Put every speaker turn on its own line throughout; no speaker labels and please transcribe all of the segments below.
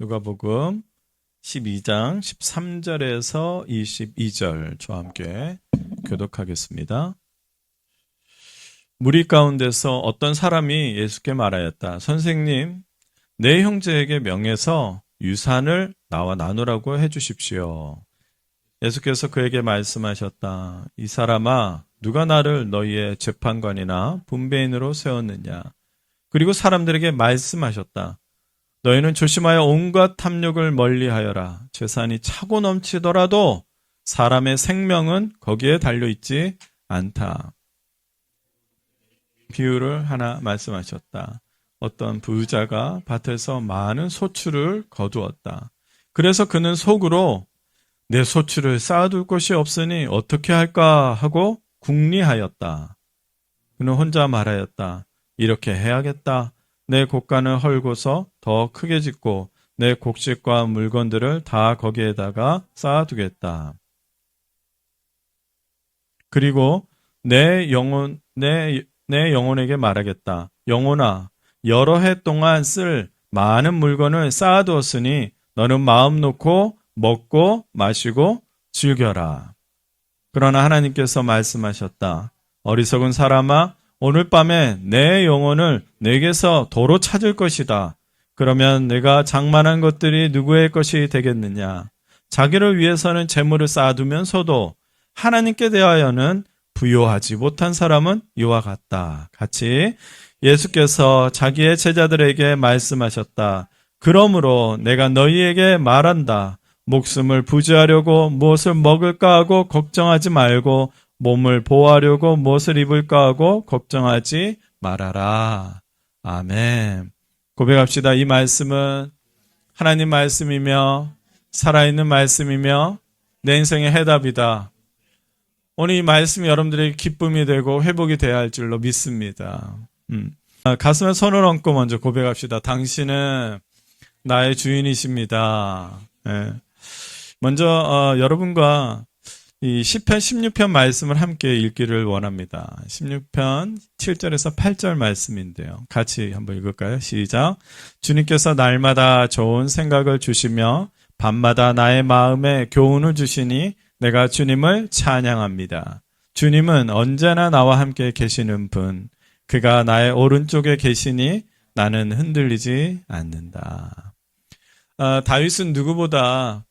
누가복음 12장 13절에서 22절 저와 함께 교독하겠습니다. 무리 가운데서 어떤 사람이 예수께 말하였다. 선생님, 내 형제에게 명해서 유산을 나와 나누라고 해주십시오. 예수께서 그에게 말씀하셨다. 이 사람아, 누가 나를 너희의 재판관이나 분배인으로 세웠느냐? 그리고 사람들에게 말씀하셨다. 너희는 조심하여 온갖 탐욕을 멀리하여라. 재산이 차고 넘치더라도 사람의 생명은 거기에 달려있지 않다. 비유를 하나 말씀하셨다. 어떤 부자가 밭에서 많은 소출을 거두었다. 그래서 그는 속으로 내 소출을 쌓아둘 곳이 없으니 어떻게 할까 하고 궁리하였다. 그는 혼자 말하였다. 이렇게 해야겠다. 내 곡간을 헐고서 더 크게 짓고 내 곡식과 물건들을 다 거기에다가 쌓아두겠다. 그리고 내 영혼에게 말하겠다. 영혼아, 여러 해 동안 쓸 많은 물건을 쌓아두었으니 너는 마음 놓고 먹고 마시고 즐겨라. 그러나 하나님께서 말씀하셨다. 어리석은 사람아, 오늘 밤에 내 영혼을 내게서 도로 찾을 것이다. 그러면 내가 장만한 것들이 누구의 것이 되겠느냐? 자기를 위해서는 재물을 쌓아두면서도 하나님께 대하여는 부요하지 못한 사람은 이와 같다. 같이 예수께서 자기의 제자들에게 말씀하셨다. 그러므로 내가 너희에게 말한다. 목숨을 부지하려고 무엇을 먹을까 하고 걱정하지 말고 몸을 보호하려고 무엇을 입을까 하고 걱정하지 말아라. 아멘. 고백합시다. 이 말씀은 하나님 말씀이며 살아있는 말씀이며 내 인생의 해답이다. 오늘 이 말씀이 여러분들에게 기쁨이 되고 회복이 되어야 할 줄로 믿습니다. 가슴에 손을 얹고 먼저 고백합시다. 당신은 나의 주인이십니다. 네. 먼저 여러분과 이 시편 16편 말씀을 함께 읽기를 원합니다. 16편 7절에서 8절 말씀인데요. 같이 한번 읽을까요? 시작. 주님께서 날마다 좋은 생각을 주시며 밤마다 나의 마음에 교훈을 주시니 내가 주님을 찬양합니다. 주님은 언제나 나와 함께 계시는 분. 그가 나의 오른쪽에 계시니 나는 흔들리지 않는다. 다윗은 누구보다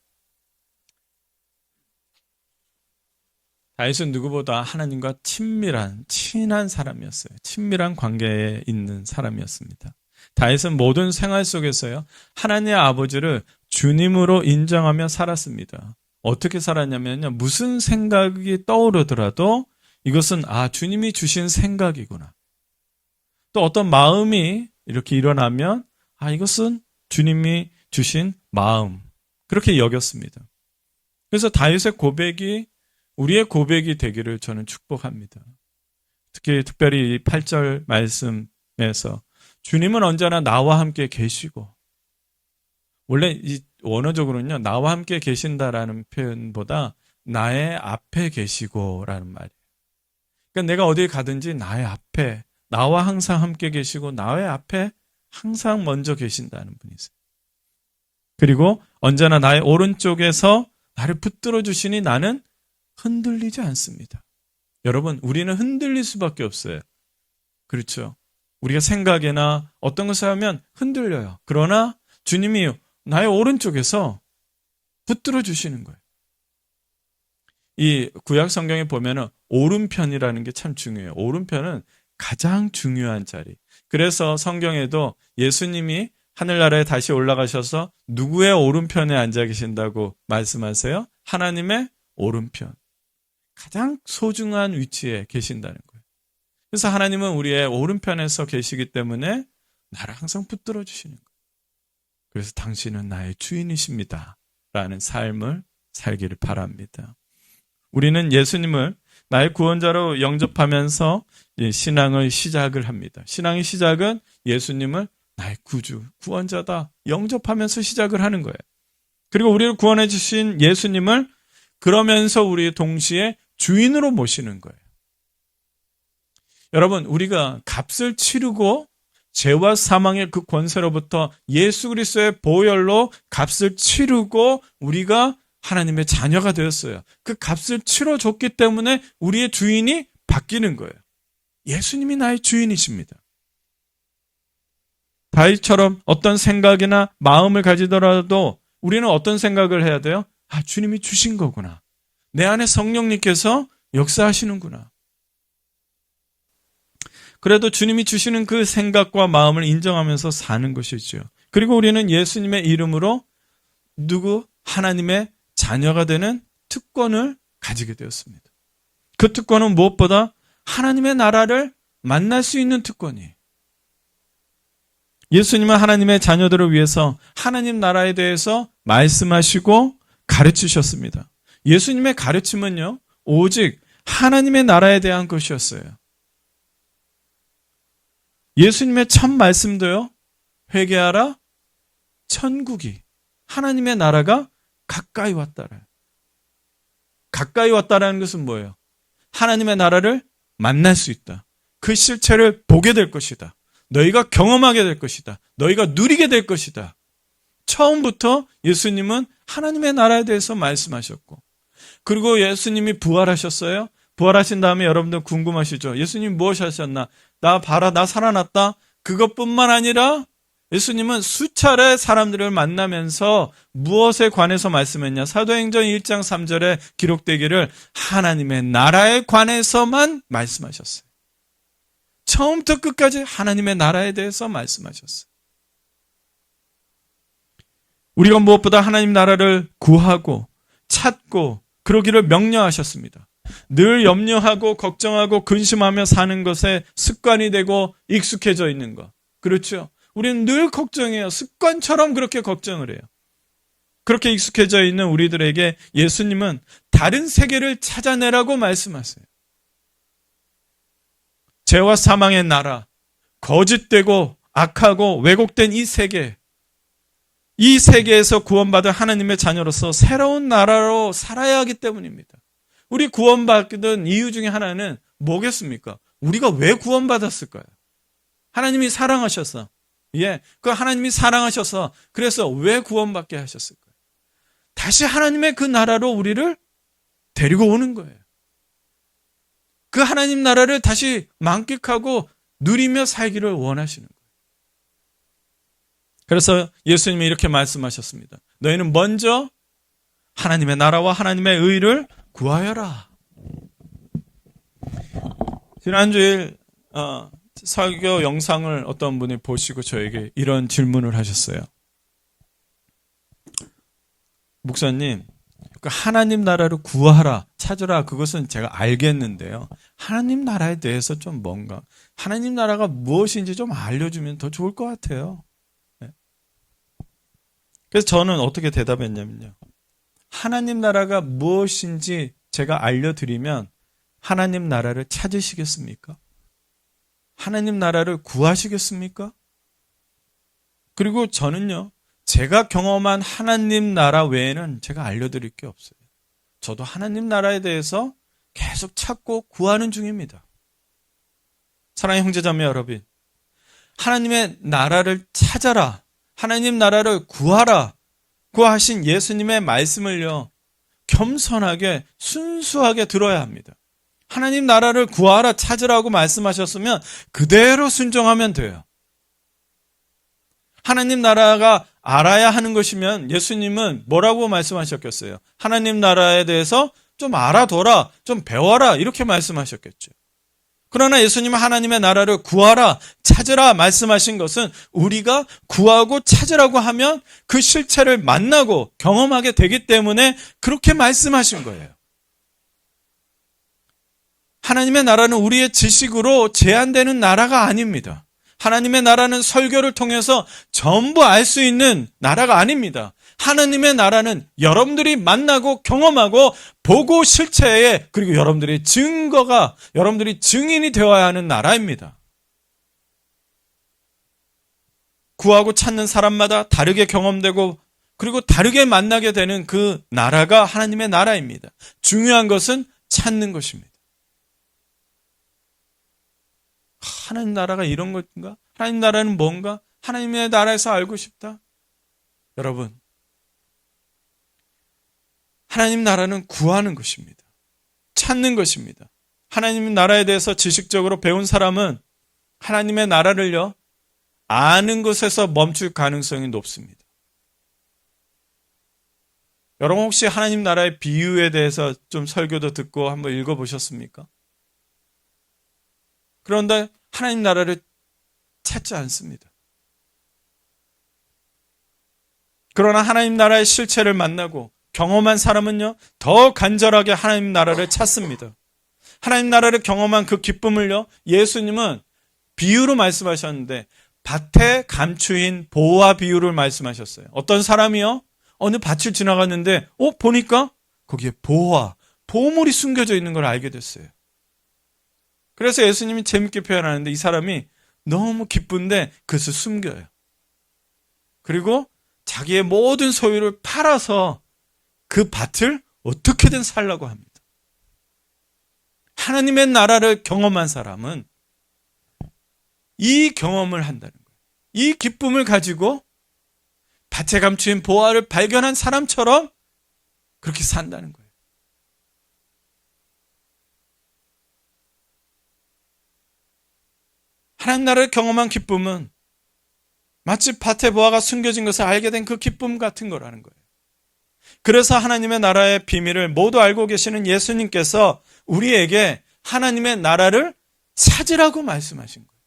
하나님과 친한 사람이었어요. 친밀한 관계에 있는 사람이었습니다. 다윗은 모든 생활 속에서요, 하나님의 아버지를 주님으로 인정하며 살았습니다. 어떻게 살았냐면요, 무슨 생각이 떠오르더라도 이것은 주님이 주신 생각이구나. 또 어떤 마음이 이렇게 일어나면 이것은 주님이 주신 마음, 그렇게 여겼습니다. 그래서 다윗의 고백이 우리의 고백이 되기를 저는 축복합니다. 특별히 8절 말씀에서 주님은 언제나 나와 함께 계시고, 원래 이 원어적으로는요, 나와 함께 계신다라는 표현보다 나의 앞에 계시고라는 말이에요. 그러니까 내가 어디에 가든지 나의 앞에, 나와 항상 함께 계시고 나의 앞에 항상 먼저 계신다는 분이세요. 그리고 언제나 나의 오른쪽에서 나를 붙들어 주시니 나는 흔들리지 않습니다. 여러분, 우리는 흔들릴 수밖에 없어요. 그렇죠? 우리가 생각이나 어떤 것을 하면 흔들려요. 그러나 주님이 나의 오른쪽에서 붙들어 주시는 거예요. 이 구약 성경에 보면은 오른편이라는 게 참 중요해요. 오른편은 가장 중요한 자리. 그래서 성경에도 예수님이 하늘나라에 다시 올라가셔서 누구의 오른편에 앉아 계신다고 말씀하세요? 하나님의 오른편. 가장 소중한 위치에 계신다는 거예요. 그래서 하나님은 우리의 오른편에서 계시기 때문에 나를 항상 붙들어 주시는 거예요. 그래서 당신은 나의 주인이십니다. 라는 삶을 살기를 바랍니다. 우리는 예수님을 나의 구원자로 영접하면서 신앙의 시작을 합니다. 신앙의 시작은 예수님을 나의 구주, 구원자다 영접하면서 시작을 하는 거예요. 그리고 우리를 구원해 주신 예수님을 그러면서 우리 동시에 주인으로 모시는 거예요. 여러분, 우리가 값을 치르고 죄와 사망의 그 권세로부터 예수 그리스도의 보혈로 값을 치르고 우리가 하나님의 자녀가 되었어요. 그 값을 치러줬기 때문에 우리의 주인이 바뀌는 거예요. 예수님이 나의 주인이십니다. 다윗처럼 어떤 생각이나 마음을 가지더라도 우리는 어떤 생각을 해야 돼요? 아, 주님이 주신 거구나. 내 안에 성령님께서 역사하시는구나. 그래도 주님이 주시는 그 생각과 마음을 인정하면서 사는 것이죠. 그리고 우리는 예수님의 이름으로 하나님의 자녀가 되는 특권을 가지게 되었습니다. 그 특권은 무엇보다 하나님의 나라를 만날 수 있는 특권이에요. 예수님은 하나님의 자녀들을 위해서 하나님 나라에 대해서 말씀하시고 가르치셨습니다. 예수님의 가르침은요, 오직 하나님의 나라에 대한 것이었어요. 예수님의 첫 말씀도요, 회개하라, 천국이, 하나님의 나라가 가까이 왔다라. 가까이 왔다라는 것은 뭐예요? 하나님의 나라를 만날 수 있다. 그 실체를 보게 될 것이다. 너희가 경험하게 될 것이다. 너희가 누리게 될 것이다. 처음부터 예수님은 하나님의 나라에 대해서 말씀하셨고, 그리고 예수님이 부활하셨어요. 부활하신 다음에 여러분들 궁금하시죠? 예수님 무엇 하셨나? 나 봐라, 나 살아났다. 그것뿐만 아니라 예수님은 수차례 사람들을 만나면서 무엇에 관해서 말씀했냐? 사도행전 1장 3절에 기록되기를 하나님의 나라에 관해서만 말씀하셨어요. 처음부터 끝까지 하나님의 나라에 대해서 말씀하셨어요. 우리가 무엇보다 하나님 나라를 구하고 찾고 그러기를 명령하셨습니다. 늘 염려하고 걱정하고 근심하며 사는 것에 습관이 되고 익숙해져 있는 것. 그렇죠? 우리는 늘 걱정해요. 습관처럼 그렇게 걱정을 해요. 그렇게 익숙해져 있는 우리들에게 예수님은 다른 세계를 찾아내라고 말씀하세요. 죄와 사망의 나라, 거짓되고 악하고 왜곡된 이 세계, 이 세계에서 구원받은 하나님의 자녀로서 새로운 나라로 살아야 하기 때문입니다. 우리 구원받는 이유 중에 하나는 뭐겠습니까? 우리가 왜 구원받았을까요? 하나님이 사랑하셔서, 그 하나님이 사랑하셔서 그래서 왜 구원받게 하셨을까요? 다시 하나님의 그 나라로 우리를 데리고 오는 거예요. 그 하나님 나라를 다시 만끽하고 누리며 살기를 원하시는 거예요. 그래서 예수님이 이렇게 말씀하셨습니다. 너희는 먼저 하나님의 나라와 하나님의 의를 구하여라. 지난주일 설교 영상을 어떤 분이 보시고 저에게 이런 질문을 하셨어요. 목사님, 하나님 나라를 구하라, 찾으라, 그것은 제가 알겠는데요. 하나님 나라에 대해서 좀 뭔가, 하나님 나라가 무엇인지 좀 알려주면 더 좋을 것 같아요. 그래서 저는 어떻게 대답했냐면요. 하나님 나라가 무엇인지 제가 알려드리면 하나님 나라를 찾으시겠습니까? 하나님 나라를 구하시겠습니까? 그리고 저는요, 제가 경험한 하나님 나라 외에는 제가 알려드릴 게 없어요. 저도 하나님 나라에 대해서 계속 찾고 구하는 중입니다. 사랑하는 형제자매 여러분, 하나님의 나라를 찾아라, 하나님 나라를 구하라, 구하신 예수님의 말씀을요, 겸손하게 순수하게 들어야 합니다. 하나님 나라를 구하라, 찾으라고 말씀하셨으면 그대로 순종하면 돼요. 하나님 나라가 알아야 하는 것이면 예수님은 뭐라고 말씀하셨겠어요? 하나님 나라에 대해서 좀 알아둬라, 좀 배워라, 이렇게 말씀하셨겠죠. 그러나 예수님은 하나님의 나라를 구하라, 찾으라 말씀하신 것은 우리가 구하고 찾으라고 하면 그 실체를 만나고 경험하게 되기 때문에 그렇게 말씀하신 거예요. 하나님의 나라는 우리의 지식으로 제한되는 나라가 아닙니다. 하나님의 나라는 설교를 통해서 전부 알 수 있는 나라가 아닙니다. 하나님의 나라는 여러분들이 만나고 경험하고 보고 실체에, 그리고 여러분들의 증거가, 여러분들이 증인이 되어야 하는 나라입니다. 구하고 찾는 사람마다 다르게 경험되고 그리고 다르게 만나게 되는 그 나라가 하나님의 나라입니다. 중요한 것은 찾는 것입니다. 하나님 나라가 이런 것인가? 하나님 나라는 뭔가? 하나님의 나라에서 알고 싶다? 여러분, 하나님 나라는 구하는 것입니다. 찾는 것입니다. 하나님 나라에 대해서 지식적으로 배운 사람은 하나님의 나라를요, 아는 것에서 멈출 가능성이 높습니다. 여러분 혹시 하나님 나라의 비유에 대해서 좀 설교도 듣고 한번 읽어보셨습니까? 그런데 하나님 나라를 찾지 않습니다. 그러나 하나님 나라의 실체를 만나고 경험한 사람은요, 더 간절하게 하나님 나라를 찾습니다. 하나님 나라를 경험한 그 기쁨을요, 예수님은 비유로 말씀하셨는데 밭에 감추인 보화 비유를 말씀하셨어요. 어떤 사람이요, 어느 밭을 지나갔는데 보니까 거기에 보물이 숨겨져 있는 걸 알게 됐어요. 그래서 예수님이 재밌게 표현하는데 이 사람이 너무 기쁜데 그것을 숨겨요. 그리고 자기의 모든 소유를 팔아서 그 밭을 어떻게든 살려고 합니다. 하나님의 나라를 경험한 사람은 이 경험을 한다는 거예요. 이 기쁨을 가지고 밭에 감추인 보화를 발견한 사람처럼 그렇게 산다는 거예요. 하나님 나라를 경험한 기쁨은 마치 밭에 보화가 숨겨진 것을 알게 된 그 기쁨 같은 거라는 거예요. 그래서 하나님의 나라의 비밀을 모두 알고 계시는 예수님께서 우리에게 하나님의 나라를 찾으라고 말씀하신 거예요.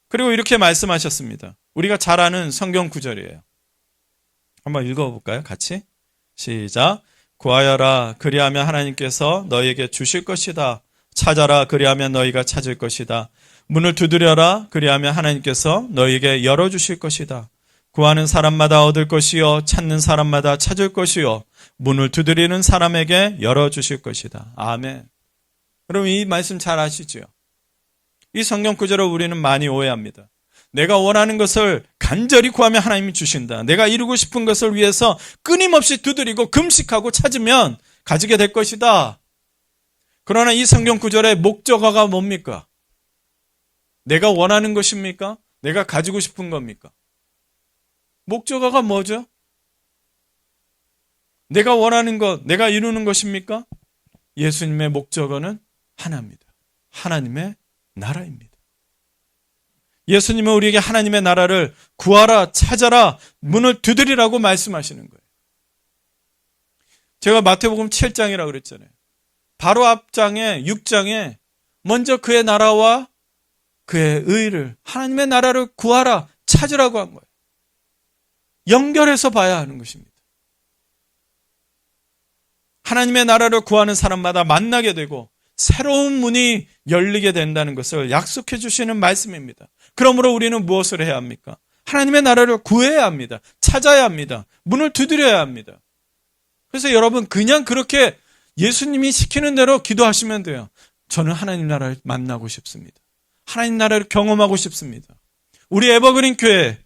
그리고 이렇게 말씀하셨습니다. 우리가 잘 아는 성경 구절이에요. 한번 읽어볼까요? 같이. 시작. 구하여라. 그리하면 하나님께서 너희에게 주실 것이다. 찾아라. 그리하면 너희가 찾을 것이다. 문을 두드려라. 그리하면 하나님께서 너희에게 열어주실 것이다. 구하는 사람마다 얻을 것이요, 찾는 사람마다 찾을 것이요, 문을 두드리는 사람에게 열어주실 것이다. 아멘. 여러분 이 말씀 잘 아시죠? 이 성경 구절을 우리는 많이 오해합니다. 내가 원하는 것을 간절히 구하면 하나님이 주신다. 내가 이루고 싶은 것을 위해서 끊임없이 두드리고 금식하고 찾으면 가지게 될 것이다. 그러나 이 성경 구절의 목적어가 뭡니까? 내가 원하는 것입니까? 내가 가지고 싶은 겁니까? 목적어가 뭐죠? 내가 원하는 것, 내가 이루는 것입니까? 예수님의 목적어는 하나입니다. 하나님의 나라입니다. 예수님은 우리에게 하나님의 나라를 구하라, 찾아라, 문을 두드리라고 말씀하시는 거예요. 제가 마태복음 7장이라고 그랬잖아요. 바로 앞장에 6장에 먼저 그의 나라와 그의 의를, 하나님의 나라를 구하라, 찾으라고 한 거예요. 연결해서 봐야 하는 것입니다. 하나님의 나라를 구하는 사람마다 만나게 되고 새로운 문이 열리게 된다는 것을 약속해 주시는 말씀입니다. 그러므로 우리는 무엇을 해야 합니까? 하나님의 나라를 구해야 합니다. 찾아야 합니다. 문을 두드려야 합니다. 그래서 여러분 그냥 그렇게 예수님이 시키는 대로 기도하시면 돼요. 저는 하나님 나라를 만나고 싶습니다. 하나님 나라를 경험하고 싶습니다. 우리 에버그린 교회,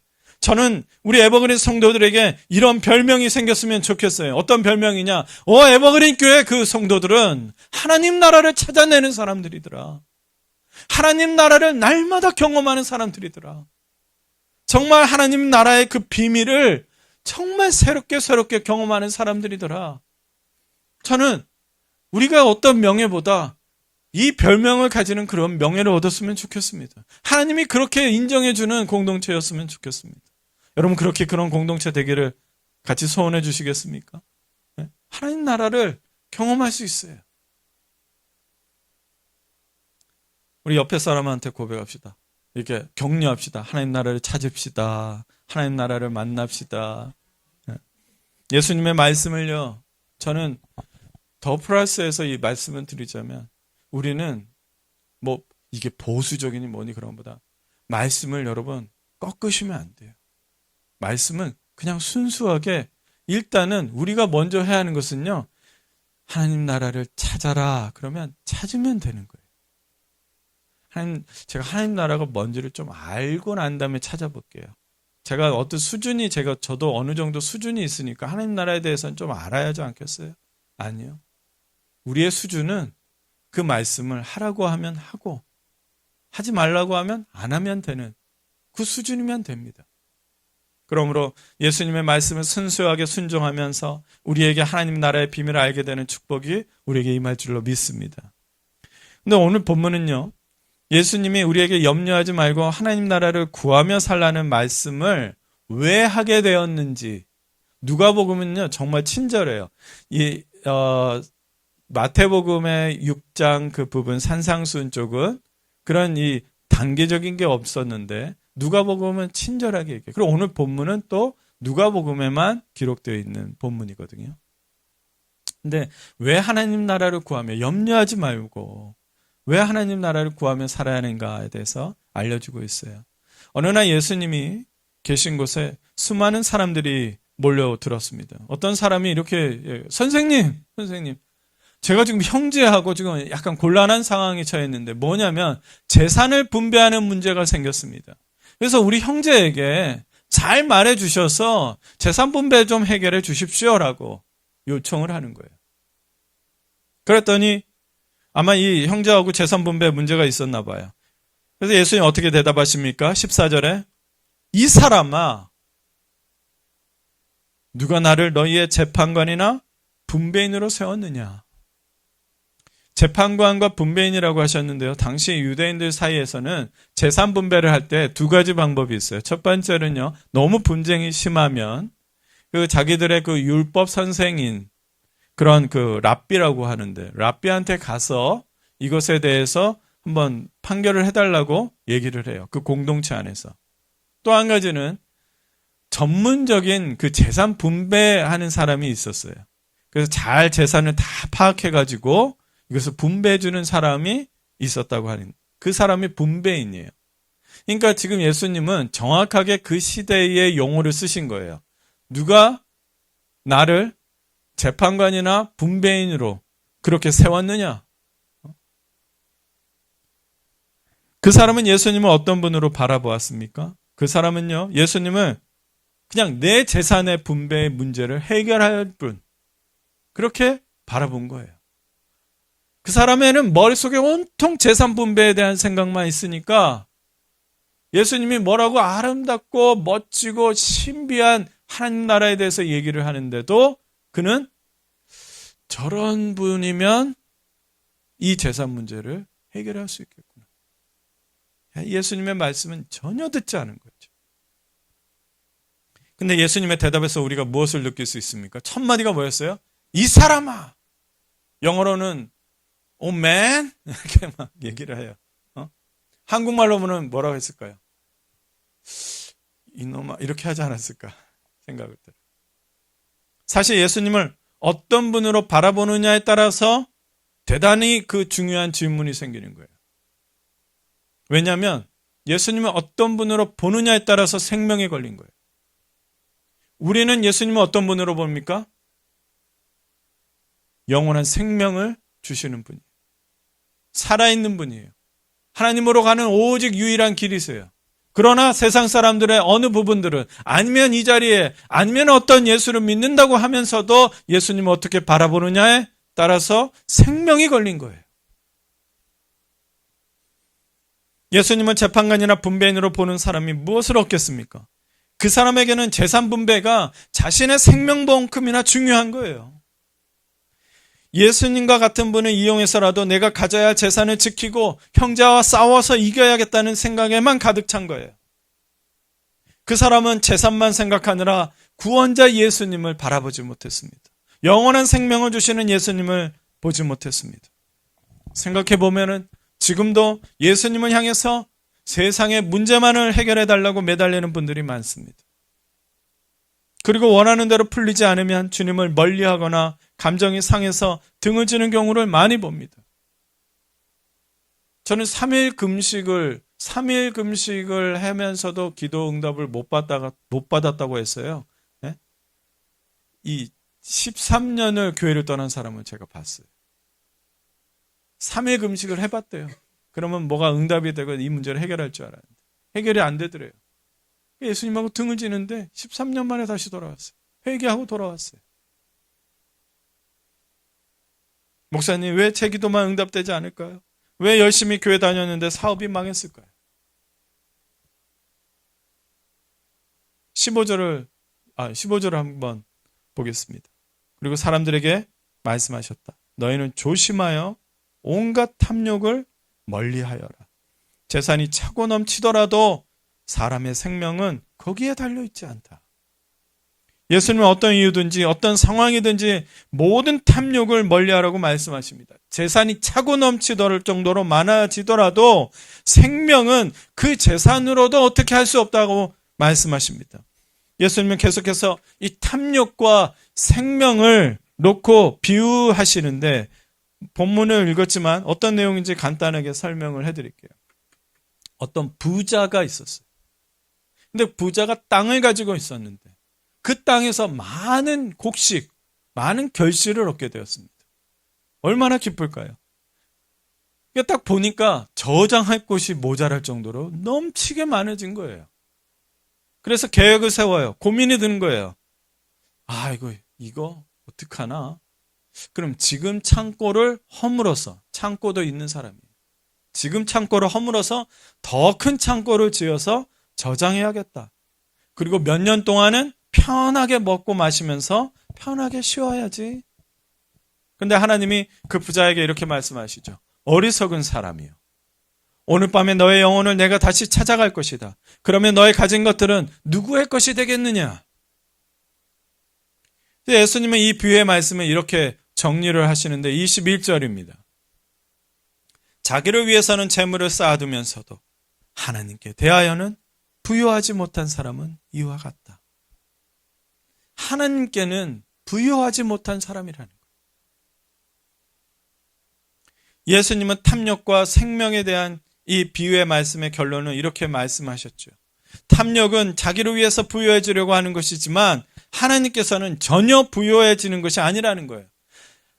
저는 우리 에버그린 성도들에게 이런 별명이 생겼으면 좋겠어요. 어떤 별명이냐? 에버그린 교회 그 성도들은 하나님 나라를 찾아내는 사람들이더라. 하나님 나라를 날마다 경험하는 사람들이더라. 정말 하나님 나라의 그 비밀을 정말 새롭게 경험하는 사람들이더라. 저는 우리가 어떤 명예보다 이 별명을 가지는 그런 명예를 얻었으면 좋겠습니다. 하나님이 그렇게 인정해주는 공동체였으면 좋겠습니다. 여러분 그렇게 그런 공동체 되기를 같이 소원해 주시겠습니까? 네? 하나님 나라를 경험할 수 있어요. 우리 옆에 사람한테 고백합시다. 이렇게 격려합시다. 하나님 나라를 찾읍시다. 하나님 나라를 만납시다. 네. 예수님의 말씀을요, 저는 더 플러스해서 이 말씀을 드리자면 우리는 뭐 이게 보수적이니 뭐니 그런 것보다 말씀을 여러분 꺾으시면 안 돼요. 말씀은 그냥 순수하게 일단은 우리가 먼저 해야 하는 것은요, 하나님 나라를 찾아라. 그러면 찾으면 되는 거예요. 제가 하나님 나라가 뭔지를 좀 알고 난 다음에 찾아볼게요. 제가 어떤 수준이, 저도 어느 정도 수준이 있으니까 하나님 나라에 대해서는 좀 알아야 하지 않겠어요? 아니요. 우리의 수준은 그 말씀을 하라고 하면 하고, 하지 말라고 하면 안 하면 되는 그 수준이면 됩니다. 그러므로 예수님의 말씀을 순수하게 순종하면서 우리에게 하나님 나라의 비밀을 알게 되는 축복이 우리에게 임할 줄로 믿습니다. 근데 오늘 본문은요, 예수님이 우리에게 염려하지 말고 하나님 나라를 구하며 살라는 말씀을 왜 하게 되었는지, 누가복음은요 정말 친절해요. 마태복음의 6장 그 부분 산상수훈 쪽은 그런 이 단계적인 게 없었는데 누가복음은 친절하게 얘기해요. 그리고 오늘 본문은 또 누가복음에만 기록되어 있는 본문이거든요. 근데 왜 하나님 나라를 구하며 염려하지 말고 왜 하나님 나라를 구하며 살아야 하는가에 대해서 알려주고 있어요. 어느 날 예수님이 계신 곳에 수많은 사람들이 몰려들었습니다. 어떤 사람이 이렇게 선생님 제가 지금 형제하고 지금 약간 곤란한 상황에 처해 있는데 뭐냐면 재산을 분배하는 문제가 생겼습니다. 그래서 우리 형제에게 잘 말해 주셔서 재산 분배 좀 해결해 주십시오라고 요청을 하는 거예요. 그랬더니 아마 이 형제하고 재산 분배 문제가 있었나 봐요. 그래서 예수님 어떻게 대답하십니까? 14절에 이 사람아 누가 나를 너희의 재판관이나 분배인으로 세웠느냐? 재판관과 분배인이라고 하셨는데요. 당시 유대인들 사이에서는 재산 분배를 할 때 두 가지 방법이 있어요. 첫 번째는요. 너무 분쟁이 심하면 그 자기들의 그 율법 선생인 그런 그 랍비라고 하는데 랍비한테 가서 이것에 대해서 한번 판결을 해달라고 얘기를 해요. 그 공동체 안에서. 또 한 가지는 전문적인 그 재산 분배하는 사람이 있었어요. 그래서 잘 재산을 다 파악해가지고 이것을 분배해주는 사람이 있었다고 하는 그 사람이 분배인이에요. 그러니까 지금 예수님은 정확하게 그 시대의 용어를 쓰신 거예요. 누가 나를 재판관이나 분배인으로 그렇게 세웠느냐? 그 사람은 예수님을 어떤 분으로 바라보았습니까? 그 사람은요, 예수님을 그냥 내 재산의 분배의 문제를 해결할 분, 그렇게 바라본 거예요. 그 사람에는 머릿속에 온통 재산 분배에 대한 생각만 있으니까 예수님이 뭐라고 아름답고 멋지고 신비한 하나님 나라에 대해서 얘기를 하는데도 그는 저런 분이면 이 재산 문제를 해결할 수 있겠구나. 예수님의 말씀은 전혀 듣지 않은 거죠. 근데 예수님의 대답에서 우리가 무엇을 느낄 수 있습니까? 첫 마디가 뭐였어요? 이 사람아! 영어로는 Oh man! 이렇게 막 얘기를 해요. 한국말로 보면 뭐라고 했을까요? 이놈아, 이렇게 하지 않았을까 생각을 들어요. 사실 예수님을 어떤 분으로 바라보느냐에 따라서 대단히 그 중요한 질문이 생기는 거예요. 왜냐하면 예수님을 어떤 분으로 보느냐에 따라서 생명이 걸린 거예요. 우리는 예수님을 어떤 분으로 봅니까? 영원한 생명을 주시는 분이에요. 살아있는 분이에요. 하나님으로 가는 오직 유일한 길이세요. 그러나 세상 사람들의 어느 부분들은 아니면 이 자리에 아니면 어떤 예수를 믿는다고 하면서도 예수님을 어떻게 바라보느냐에 따라서 생명이 걸린 거예요. 예수님은 재판관이나 분배인으로 보는 사람이 무엇을 얻겠습니까? 그 사람에게는 재산 분배가 자신의 생명만큼이나 중요한 거예요. 예수님과 같은 분을 이용해서라도 내가 가져야 할 재산을 지키고 형제와 싸워서 이겨야겠다는 생각에만 가득 찬 거예요. 그 사람은 재산만 생각하느라 구원자 예수님을 바라보지 못했습니다. 영원한 생명을 주시는 예수님을 보지 못했습니다. 생각해 보면은 지금도 예수님을 향해서 세상의 문제만을 해결해 달라고 매달리는 분들이 많습니다. 그리고 원하는 대로 풀리지 않으면 주님을 멀리하거나 감정이 상해서 등을 지는 경우를 많이 봅니다. 저는 3일 금식을 하면서도 기도 응답을 못 받았다고 했어요. 네? 이 13년을 교회를 떠난 사람을 제가 봤어요. 3일 금식을 해봤대요. 그러면 뭐가 응답이 되고 이 문제를 해결할 줄 알았는데 해결이 안 되더래요. 예수님하고 등을 지는데 13년 만에 다시 돌아왔어요. 회개하고 돌아왔어요. 목사님, 왜 제 기도만 응답되지 않을까요? 왜 열심히 교회 다녔는데 사업이 망했을까요? 15절을 한번 보겠습니다. 그리고 사람들에게 말씀하셨다. 너희는 조심하여 온갖 탐욕을 멀리하여라. 재산이 차고 넘치더라도 사람의 생명은 거기에 달려있지 않다. 예수님은 어떤 이유든지 어떤 상황이든지 모든 탐욕을 멀리하라고 말씀하십니다. 재산이 차고 넘치더랄 정도로 많아지더라도 생명은 그 재산으로도 어떻게 할 수 없다고 말씀하십니다. 예수님은 계속해서 이 탐욕과 생명을 놓고 비유하시는데 본문을 읽었지만 어떤 내용인지 간단하게 설명을 해드릴게요. 어떤 부자가 있었어요. 근데 부자가 땅을 가지고 있었는데 그 땅에서 많은 곡식, 많은 결실을 얻게 되었습니다. 얼마나 기쁠까요? 딱 보니까 저장할 곳이 모자랄 정도로 넘치게 많아진 거예요. 그래서 계획을 세워요. 고민이 드는 거예요. 이거 어떡하나? 그럼 지금 창고를 허물어서, 창고도 있는 사람이에요. 지금 창고를 허물어서 더 큰 창고를 지어서 저장해야겠다. 그리고 몇 년 동안은 편하게 먹고 마시면서 편하게 쉬어야지. 근데 하나님이 그 부자에게 이렇게 말씀하시죠. 어리석은 사람이요. 오늘 밤에 너의 영혼을 내가 다시 찾아갈 것이다. 그러면 너의 가진 것들은 누구의 것이 되겠느냐? 예수님은 이 비유의 말씀을 이렇게 정리를 하시는데 21절입니다. 자기를 위해서는 재물을 쌓아두면서도 하나님께 대하여는 부요하지 못한 사람은 이와 같다. 하나님께는 부요하지 못한 사람이라는 거예요. 예수님은 탐욕과 생명에 대한 이 비유의 말씀의 결론은 이렇게 말씀하셨죠. 탐욕은 자기를 위해서 부요해지려고 하는 것이지만 하나님께서는 전혀 부요해지는 것이 아니라는 거예요.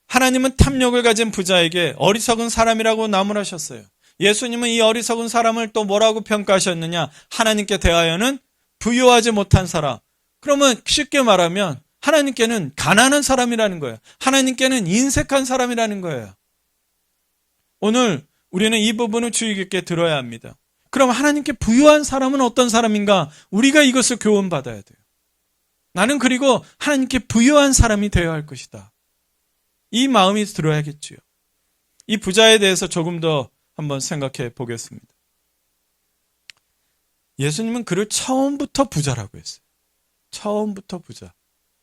하나님은 탐욕을 가진 부자에게 어리석은 사람이라고 나무라셨어요. 예수님은 이 어리석은 사람을 또 뭐라고 평가하셨느냐? 하나님께 대하여는 부요하지 못한 사람. 그러면 쉽게 말하면 하나님께는 가난한 사람이라는 거예요. 하나님께는 인색한 사람이라는 거예요. 오늘 우리는 이 부분을 주의 깊게 들어야 합니다. 그럼 하나님께 부요한 사람은 어떤 사람인가? 우리가 이것을 교훈받아야 돼요. 나는 그리고 하나님께 부요한 사람이 되어야 할 것이다. 이 마음이 들어야겠지요. 이 부자에 대해서 조금 더 한번 생각해 보겠습니다. 예수님은 그를 처음부터 부자라고 했어요. 처음부터 부자.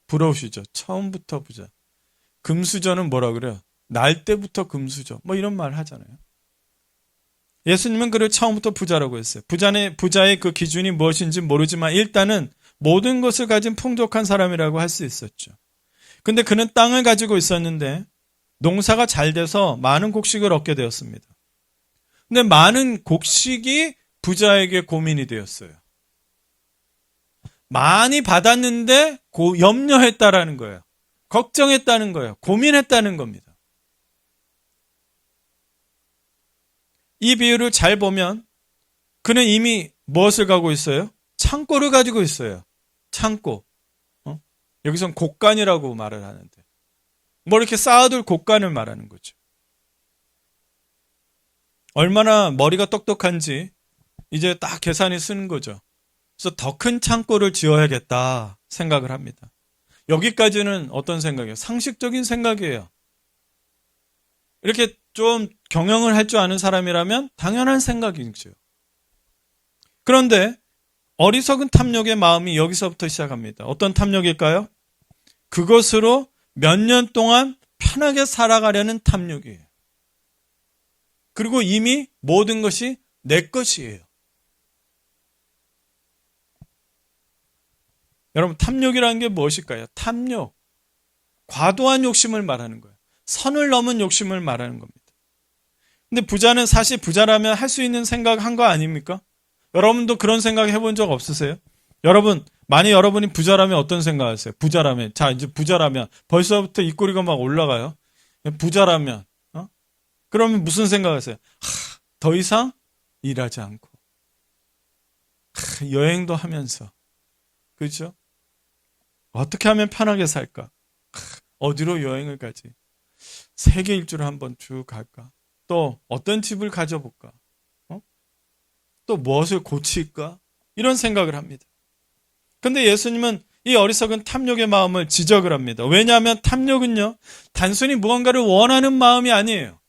부러우시죠? 처음부터 부자. 금수저는 뭐라 그래요? 날 때부터 금수저. 뭐 이런 말 하잖아요. 예수님은 그를 처음부터 부자라고 했어요. 부자의 그 기준이 무엇인지 모르지만 일단은 모든 것을 가진 풍족한 사람이라고 할 수 있었죠. 근데 그는 땅을 가지고 있었는데 농사가 잘 돼서 많은 곡식을 얻게 되었습니다. 근데 많은 곡식이 부자에게 고민이 되었어요. 많이 받았는데 염려했다라는 거예요. 걱정했다는 거예요. 고민했다는 겁니다. 이 비유를 잘 보면 그는 이미 무엇을 가지고 있어요? 창고를 가지고 있어요. 창고. 여기선 곡간이라고 말을 하는데 뭐 이렇게 쌓아둘 곡간을 말하는 거죠. 얼마나 머리가 똑똑한지 이제 딱 계산이 쓰는 거죠. 그래서 더 큰 창고를 지어야겠다 생각을 합니다. 여기까지는 어떤 생각이에요? 상식적인 생각이에요. 이렇게 좀 경영을 할 줄 아는 사람이라면 당연한 생각이죠. 그런데 어리석은 탐욕의 마음이 여기서부터 시작합니다. 어떤 탐욕일까요? 그것으로 몇 년 동안 편하게 살아가려는 탐욕이에요. 그리고 이미 모든 것이 내 것이에요. 여러분, 탐욕이라는 게 무엇일까요? 탐욕. 과도한 욕심을 말하는 거예요. 선을 넘은 욕심을 말하는 겁니다. 근데 부자는 사실 부자라면 할 수 있는 생각 한 거 아닙니까? 여러분도 그런 생각 해본 적 없으세요? 여러분, 만약 여러분이 부자라면 어떤 생각 하세요? 부자라면. 자, 이제 부자라면. 벌써부터 입꼬리가 막 올라가요. 부자라면. 그러면 무슨 생각 하세요? 더 이상 일하지 않고. 여행도 하면서. 그렇죠? 어떻게 하면 편하게 살까? 어디로 여행을 가지? 세계 일주를 한번 쭉 갈까? 또 어떤 집을 가져볼까? 또 무엇을 고칠까? 이런 생각을 합니다. 근데 예수님은 이 어리석은 탐욕의 마음을 지적을 합니다. 왜냐하면 탐욕은요, 단순히 무언가를 원하는 마음이 아니에요.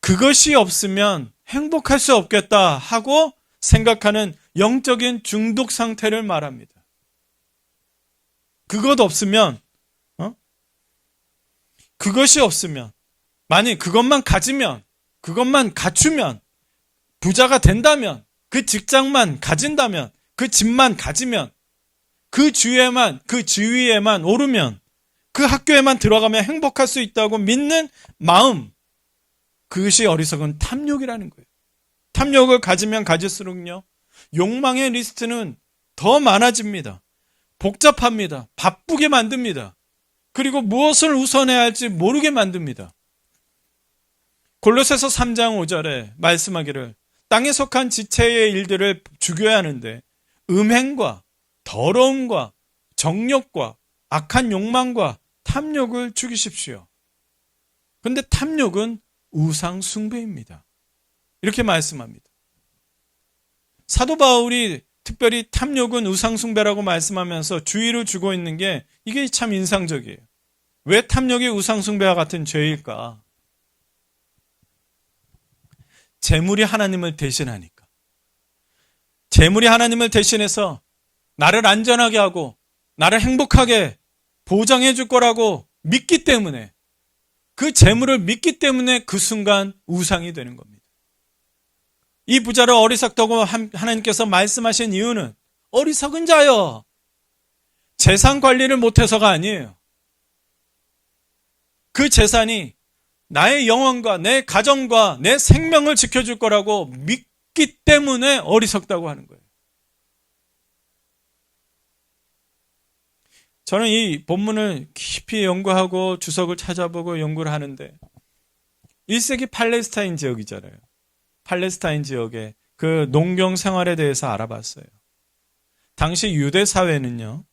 그것이 없으면 행복할 수 없겠다 하고 생각하는 영적인 중독 상태를 말합니다. 그것 없으면, 그것이 없으면, 만약 그것만 가지면, 그것만 갖추면, 부자가 된다면, 그 직장만 가진다면, 그 집만 가지면, 그 지위에만 오르면, 그 학교에만 들어가면 행복할 수 있다고 믿는 마음, 그것이 어리석은 탐욕이라는 거예요. 탐욕을 가지면 가질수록요, 욕망의 리스트는 더 많아집니다. 복잡합니다. 바쁘게 만듭니다. 그리고 무엇을 우선해야 할지 모르게 만듭니다. 골로새서 3장 5절에 말씀하기를 땅에 속한 지체의 일들을 죽여야 하는데 음행과 더러움과 정욕과 악한 욕망과 탐욕을 죽이십시오. 그런데 탐욕은 우상 숭배입니다. 이렇게 말씀합니다. 사도 바울이 특별히 탐욕은 우상 숭배라고 말씀하면서 주의를 주고 있는 게 이게 참 인상적이에요. 왜 탐욕이 우상 숭배와 같은 죄일까? 재물이 하나님을 대신하니까. 재물이 하나님을 대신해서 나를 안전하게 하고 나를 행복하게 보장해 줄 거라고 믿기 때문에, 그 재물을 믿기 때문에 그 순간 우상이 되는 겁니다. 이 부자를 어리석다고 하나님께서 말씀하신 이유는 어리석은 자여, 재산 관리를 못해서가 아니에요. 그 재산이 나의 영혼과 내 가정과 내 생명을 지켜줄 거라고 믿기 때문에 어리석다고 하는 거예요. 저는 이 본문을 깊이 연구하고 주석을 찾아보고 연구를 하는데 1세기 팔레스타인 지역이잖아요. 팔레스타인 지역의 그 농경 생활에 대해서 알아봤어요. 당시 유대 사회는요,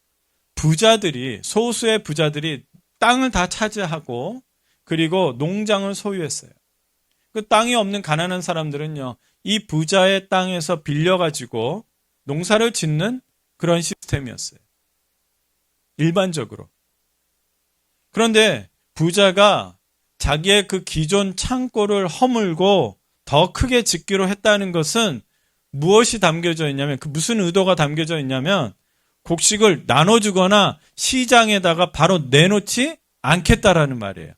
부자들이, 소수의 부자들이 땅을 다 차지하고 그리고 농장을 소유했어요. 그 땅이 없는 가난한 사람들은요, 이 부자의 땅에서 빌려가지고 농사를 짓는 그런 시스템이었어요. 일반적으로. 그런데 부자가 자기의 그 기존 창고를 허물고 더 크게 짓기로 했다는 것은 무엇이 담겨져 있냐면, 그 무슨 의도가 담겨져 있냐면, 곡식을 나눠주거나 시장에다가 바로 내놓지 않겠다라는 말이에요.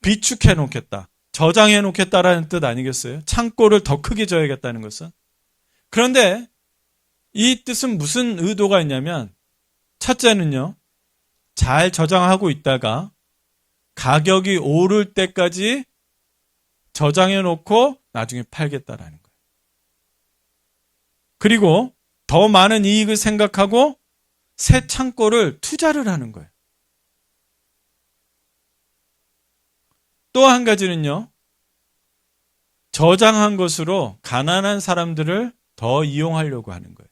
비축해 놓겠다, 저장해 놓겠다라는 뜻 아니겠어요? 창고를 더 크게 져야겠다는 것은. 그런데 이 뜻은 무슨 의도가 있냐면, 첫째는요, 잘 저장하고 있다가 가격이 오를 때까지 저장해 놓고 나중에 팔겠다라는 거예요. 그리고 더 많은 이익을 생각하고 새 창고를 투자를 하는 거예요. 또 한 가지는요, 저장한 것으로 가난한 사람들을 더 이용하려고 하는 거예요.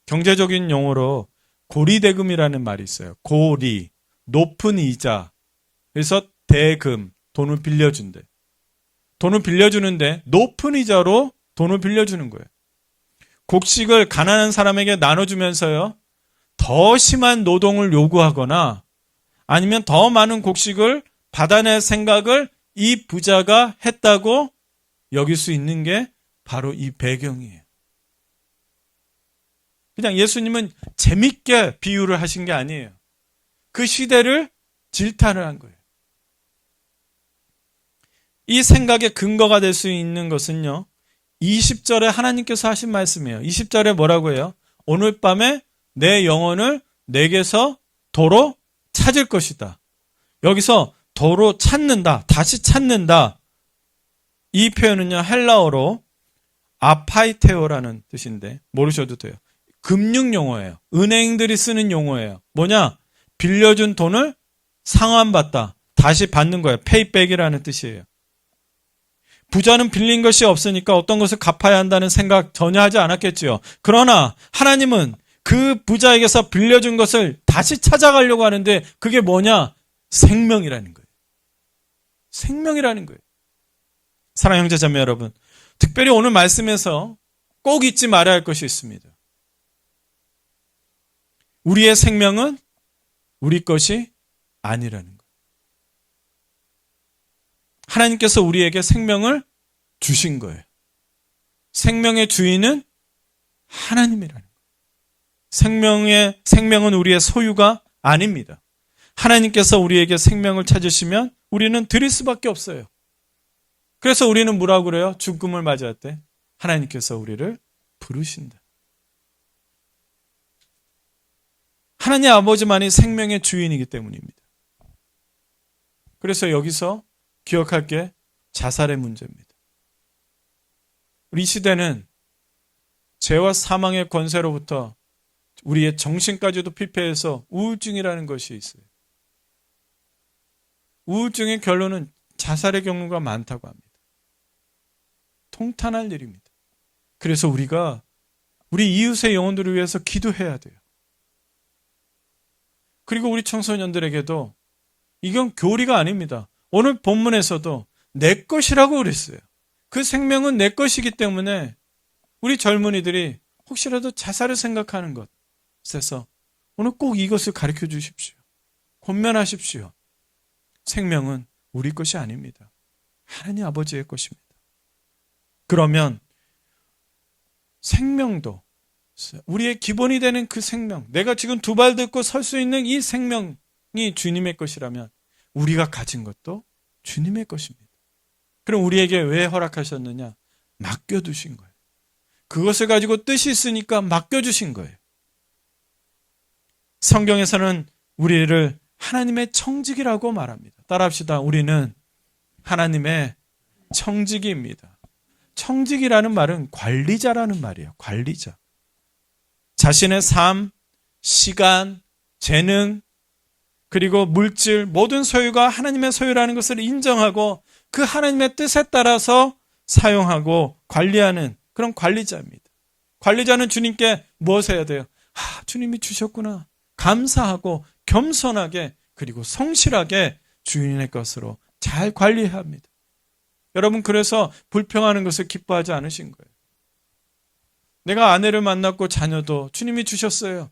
경제적인 용어로 고리대금이라는 말이 있어요. 고리, 높은 이자. 그래서 대금, 돈을 빌려준대. 돈을 빌려주는데 높은 이자로 돈을 빌려주는 거예요. 곡식을 가난한 사람에게 나눠주면서요, 더 심한 노동을 요구하거나 아니면 더 많은 곡식을 받아낼 생각을 이 부자가 했다고 여길 수 있는 게 바로 이 배경이에요. 그냥 예수님은 재밌게 비유를 하신 게 아니에요. 그 시대를 질타를 한 거예요. 이 생각의 근거가 될 수 있는 것은요, 20절에 하나님께서 하신 말씀이에요. 20절에 뭐라고 해요? 오늘 밤에 내 영혼을 내게서 도로 찾을 것이다. 여기서 도로 찾는다, 다시 찾는다. 이 표현은요, 헬라어로 아파이테오라는 뜻인데 모르셔도 돼요. 금융 용어예요. 은행들이 쓰는 용어예요. 뭐냐? 빌려준 돈을 상환받다, 다시 받는 거예요. 페이백이라는 뜻이에요. 부자는 빌린 것이 없으니까 어떤 것을 갚아야 한다는 생각 전혀 하지 않았겠지요. 그러나 하나님은 그 부자에게서 빌려준 것을 다시 찾아가려고 하는데 그게 뭐냐? 생명이라는 거예요. 생명이라는 거예요. 사랑하는 형제 자매 여러분, 특별히 오늘 말씀에서 꼭 잊지 말아야 할 것이 있습니다. 우리의 생명은 우리 것이 아니라는 것. 하나님께서 우리에게 생명을 주신 거예요. 생명의 주인은 하나님이라는 것. 생명은 우리의 소유가 아닙니다. 하나님께서 우리에게 생명을 찾으시면 우리는 드릴 수밖에 없어요. 그래서 우리는 뭐라고 그래요? 죽음을 맞이할 때 하나님께서 우리를 부르신다. 하나님 아버지만이 생명의 주인이기 때문입니다. 그래서 여기서 기억할 게 자살의 문제입니다. 우리 시대는 죄와 사망의 권세로부터 우리의 정신까지도 피폐해서 우울증이라는 것이 있어요. 우울증의 결론은 자살의 경우가 많다고 합니다. 통탄할 일입니다. 그래서 우리가 우리 이웃의 영혼들을 위해서 기도해야 돼요. 그리고 우리 청소년들에게도 이건 교리가 아닙니다. 오늘 본문에서도 내 것이라고 그랬어요. 그 생명은 내 것이기 때문에 우리 젊은이들이 혹시라도 자살을 생각하는 것에서 오늘 꼭 이것을 가르쳐 주십시오. 권면하십시오. 생명은 우리 것이 아닙니다. 하나님 아버지의 것입니다. 그러면 생명도 우리의 기본이 되는 그 생명, 내가 지금 두 발 딛고 설 수 있는 이 생명이 주님의 것이라면 우리가 가진 것도 주님의 것입니다. 그럼 우리에게 왜 허락하셨느냐? 맡겨두신 거예요. 그것을 가지고 뜻이 있으니까 맡겨주신 거예요. 성경에서는 우리를 하나님의 청지기라고 말합니다. 따라합시다. 우리는 하나님의 청지기입니다. 청지기라는 말은 관리자라는 말이에요. 관리자. 자신의 삶, 시간, 재능, 그리고 물질, 모든 소유가 하나님의 소유라는 것을 인정하고 그 하나님의 뜻에 따라서 사용하고 관리하는 그런 관리자입니다. 관리자는 주님께 무엇을 해야 돼요? 주님이 주셨구나. 감사하고 겸손하게 그리고 성실하게 주인의 것으로 잘 관리해야 합니다. 여러분, 그래서 불평하는 것을 기뻐하지 않으신 거예요. 내가 아내를 만났고 자녀도 주님이 주셨어요.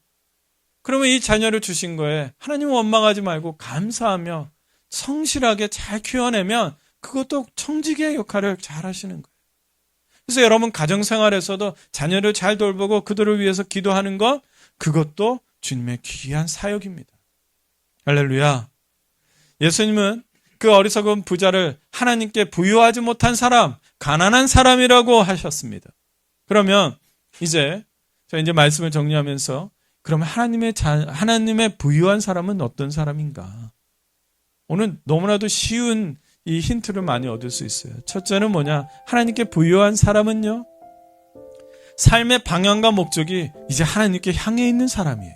그러면 이 자녀를 주신 거에 하나님을 원망하지 말고 감사하며 성실하게 잘 키워내면 그것도 청지기의 역할을 잘 하시는 거예요. 그래서 여러분 가정생활에서도 자녀를 잘 돌보고 그들을 위해서 기도하는 것, 그것도 주님의 귀한 사역입니다. 할렐루야. 예수님은 그 어리석은 부자를 하나님께 부유하지 못한 사람, 가난한 사람이라고 하셨습니다. 그러면 이제 말씀을 정리하면서 그러면 하나님의 부유한 사람은 어떤 사람인가? 오늘 너무나도 쉬운 이 힌트를 많이 얻을 수 있어요. 첫째는 뭐냐? 하나님께 부유한 사람은요, 삶의 방향과 목적이 이제 하나님께 향해 있는 사람이에요.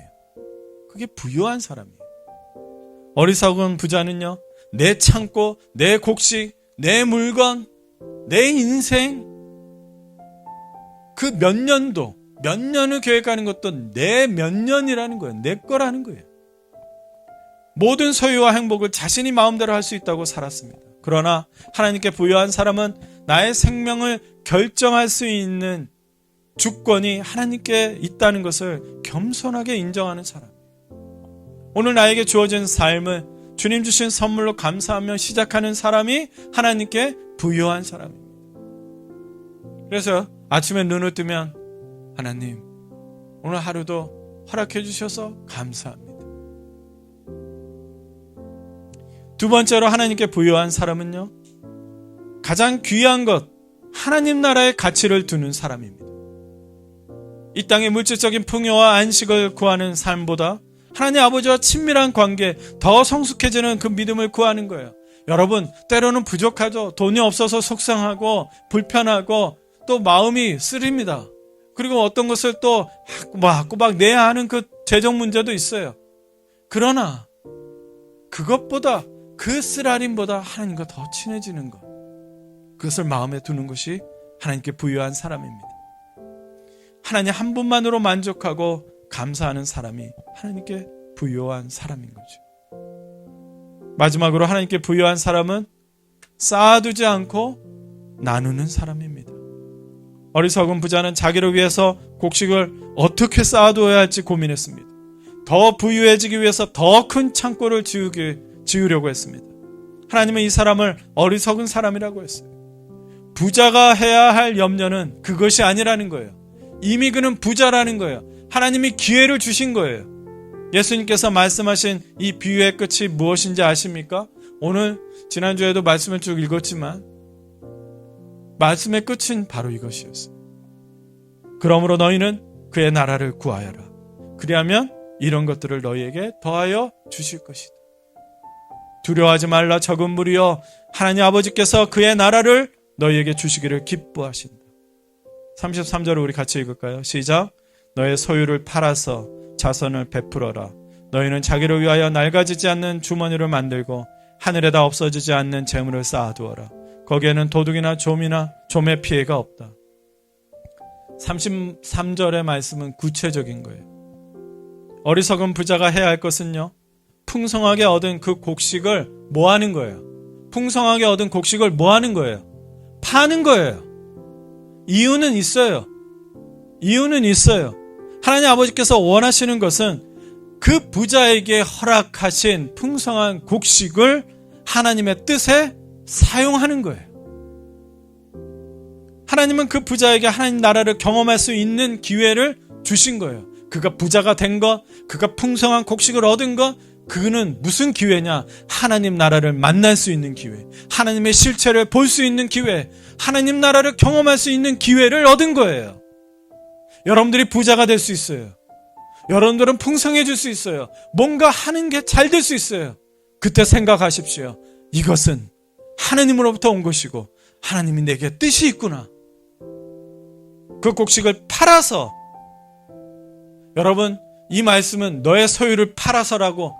그게 부유한 사람이에요. 어리석은 부자는요, 내 창고, 내 곡식, 내 물건, 내 인생, 그 몇 년을 계획하는 것도 내 몇 년이라는 거예요. 내 거라는 거예요. 모든 소유와 행복을 자신이 마음대로 할 수 있다고 살았습니다. 그러나 하나님께 부유한 사람은 나의 생명을 결정할 수 있는 주권이 하나님께 있다는 것을 겸손하게 인정하는 사람. 오늘 나에게 주어진 삶을 주님 주신 선물로 감사하며 시작하는 사람이 하나님께 부유한 사람입니다. 그래서 아침에 눈을 뜨면 하나님, 오늘 하루도 허락해 주셔서 감사합니다. 두 번째로 하나님께 부유한 사람은요, 가장 귀한 것, 하나님 나라의 가치를 두는 사람입니다. 이 땅의 물질적인 풍요와 안식을 구하는 삶보다 하나님 아버지와 친밀한 관계, 더 성숙해지는 그 믿음을 구하는 거예요. 여러분, 때로는 부족하죠. 돈이 없어서 속상하고 불편하고 또 마음이 쓰립니다. 그리고 어떤 것을 또 꼬박 내야 하는 그 재정 문제도 있어요. 그러나 그것보다, 그 쓰라림보다 하나님과 더 친해지는 것, 그것을 마음에 두는 것이 하나님께 부유한 사람입니다. 하나님 한 분만으로 만족하고 감사하는 사람이 하나님께 부유한 사람인 거죠. 마지막으로 하나님께 부유한 사람은 쌓아두지 않고 나누는 사람입니다. 어리석은 부자는 자기를 위해서 곡식을 어떻게 쌓아두어야 할지 고민했습니다. 더 부유해지기 위해서 더 큰 창고를 지으려고 했습니다. 하나님은 이 사람을 어리석은 사람이라고 했어요. 부자가 해야 할 염려는 그것이 아니라는 거예요. 이미 그는 부자라는 거예요. 하나님이 기회를 주신 거예요. 예수님께서 말씀하신 이 비유의 끝이 무엇인지 아십니까? 오늘 지난주에도 말씀을 쭉 읽었지만 말씀의 끝은 바로 이것이었어요. 그러므로 너희는 그의 나라를 구하여라. 그리하면 이런 것들을 너희에게 더하여 주실 것이다. 두려워하지 말라 적은 무리여, 하나님 아버지께서 그의 나라를 너희에게 주시기를 기뻐하신다. 33절을 우리 같이 읽을까요? 시작. 너의 소유를 팔아서 자선을 베풀어라. 너희는 자기를 위하여 낡아지지 않는 주머니를 만들고 하늘에다 없어지지 않는 재물을 쌓아두어라. 거기에는 도둑이나 좀의 피해가 없다. 33절의 말씀은 구체적인 거예요. 어리석은 부자가 해야 할 것은요, 풍성하게 얻은 그 곡식을 뭐 하는 거예요? 풍성하게 얻은 곡식을 뭐 하는 거예요? 파는 거예요. 이유는 있어요. 이유는 있어요. 하나님 아버지께서 원하시는 것은 그 부자에게 허락하신 풍성한 곡식을 하나님의 뜻에 사용하는 거예요. 하나님은 그 부자에게 하나님 나라를 경험할 수 있는 기회를 주신 거예요. 그가 부자가 된 것, 그가 풍성한 곡식을 얻은 것, 그는 무슨 기회냐? 하나님 나라를 만날 수 있는 기회, 하나님의 실체를 볼 수 있는 기회, 하나님 나라를 경험할 수 있는 기회를 얻은 거예요. 여러분들이 부자가 될 수 있어요. 여러분들은 풍성해질 수 있어요. 뭔가 하는 게 잘 될 수 있어요. 그때 생각하십시오. 이것은 하나님으로부터 온 것이고 하나님이 내게 뜻이 있구나. 그 곡식을 팔아서, 여러분, 이 말씀은 너의 소유를 팔아서라고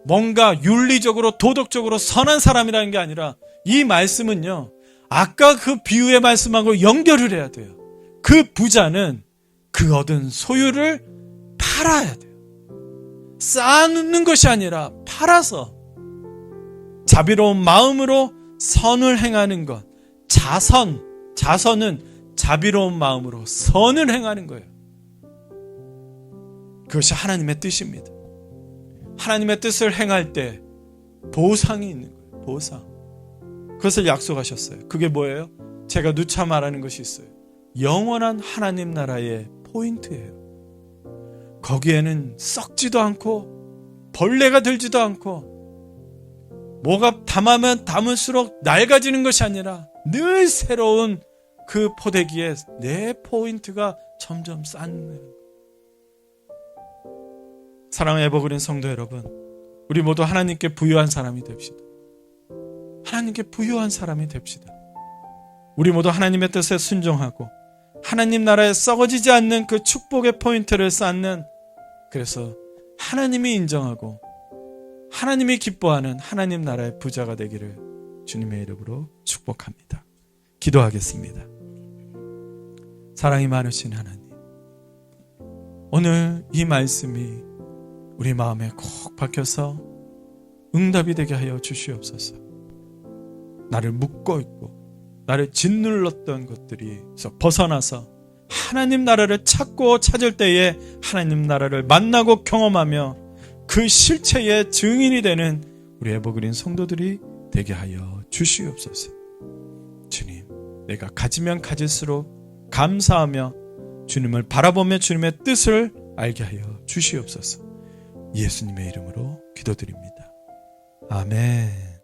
뭔가 윤리적으로 도덕적으로 선한 사람이라는 게 아니라, 이 말씀은요, 아까 그 비유의 말씀하고 연결을 해야 돼요. 그 부자는 그 얻은 소유를 팔아야 돼요. 쌓아놓는 것이 아니라 팔아서 자비로운 마음으로 선을 행하는 것. 자선은 자비로운 마음으로 선을 행하는 거예요. 그것이 하나님의 뜻입니다. 하나님의 뜻을 행할 때 보상이 있는 거예요. 보상. 그것을 약속하셨어요. 그게 뭐예요? 제가 누차 말하는 것이 있어요. 영원한 하나님 나라의 포인트예요. 거기에는 썩지도 않고 벌레가 들지도 않고 뭐가 담으면 담을수록 낡아지는 것이 아니라 늘 새로운 그 포대기에 내 포인트가 점점 쌓는. 사랑의 에버그린 성도 여러분, 우리 모두 하나님께 부유한 사람이 됩시다. 하나님께 부유한 사람이 됩시다. 우리 모두 하나님의 뜻에 순종하고 하나님 나라에 썩어지지 않는 그 축복의 포인트를 쌓는, 그래서 하나님이 인정하고 하나님이 기뻐하는 하나님 나라의 부자가 되기를 주님의 이름으로 축복합니다. 기도하겠습니다. 사랑이 많으신 하나님, 오늘 이 말씀이 우리 마음에 콕 박혀서 응답이 되게 하여 주시옵소서. 나를 묶고 있고 나를 짓눌렀던 것들이서 벗어나서 하나님 나라를 찾고 찾을 때에 하나님 나라를 만나고 경험하며 그 실체의 증인이 되는 우리 에버그린 성도들이 되게 하여 주시옵소서. 주님, 내가 가지면 가질수록 감사하며 주님을 바라보며 주님의 뜻을 알게 하여 주시옵소서. 예수님의 이름으로 기도드립니다. 아멘.